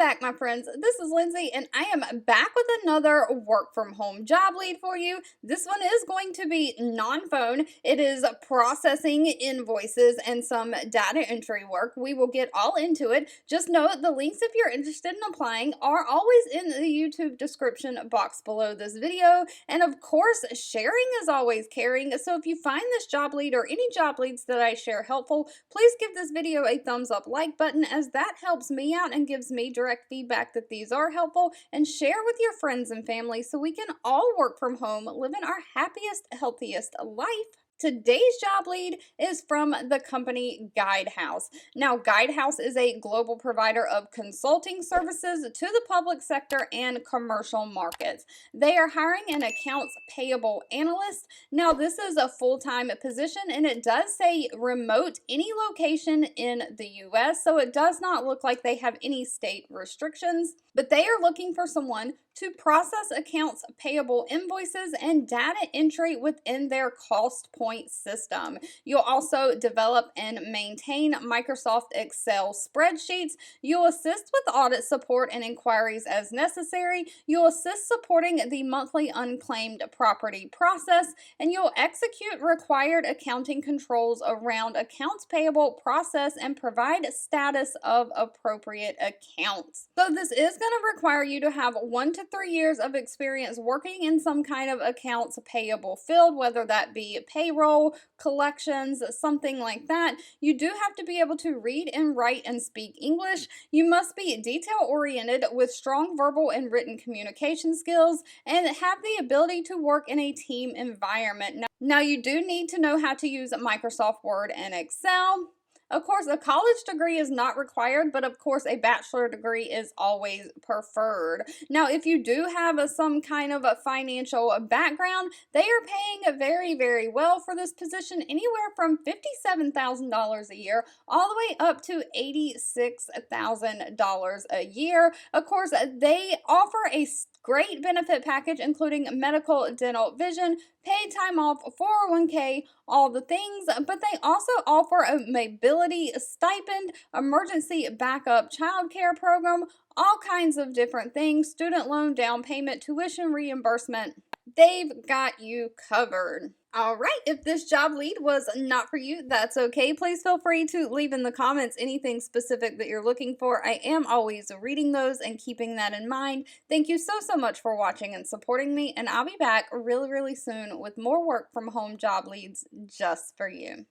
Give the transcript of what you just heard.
back, my friends. This is Lindsay, and I am back with another work from home job lead for you. This one is going to be non-phone. It is processing invoices and some data entry work. We will get all into it. Just note the links, if you're interested in applying, are always in the YouTube description box below this video. And of course, sharing is always caring. So if you find this job lead or any job leads that I share helpful, please give this video a thumbs up like button, as that helps me out and gives me direct feedback that these are helpful. And share with your friends and family so we can all work from home, living our happiest, healthiest life. Today's job lead is from the company Guidehouse. Now, Guidehouse is a global provider of consulting services to the public sector and commercial markets. They are hiring an accounts payable analyst. Now, this is a full-time position, and it does say remote, any location in the U.S., so it does not look like they have any state restrictions. But they are looking for someone to process accounts payable invoices and data entry within their cost point system. You'll also develop and maintain Microsoft Excel spreadsheets. You'll assist with audit support and inquiries as necessary. You'll assist supporting the monthly unclaimed property process, and you'll execute required accounting controls around accounts payable process and provide status of appropriate accounts. So this is going to require you to have 1 to 3 years of experience working in some kind of accounts payable field, whether that be payroll, collections, something like that. You do have to be able to read and write and speak English. You must be detail-oriented with strong verbal and written communication skills and have the ability to work in a team environment. Now you do need to know how to use Microsoft Word and Excel. Of course, a college degree is not required, but of course a bachelor degree is always preferred. Now, if you do have some kind of a financial background, they are paying very, very well for this position, anywhere from $57,000 a year all the way up to $86,000 a year. Of course, they offer a great benefit package, including medical, dental, vision, paid time off, 401k, all the things, but they also offer a mobility stipend, emergency backup child care program, all kinds of different things, student loan down payment, tuition reimbursement. They've got you covered. All right, if this job lead was not for you, that's okay. Please feel free to leave in the comments anything specific that you're looking for. I am always reading those and keeping that in mind. Thank you so much for watching and supporting me, and I'll be back really, really soon with more work from home job leads just for you.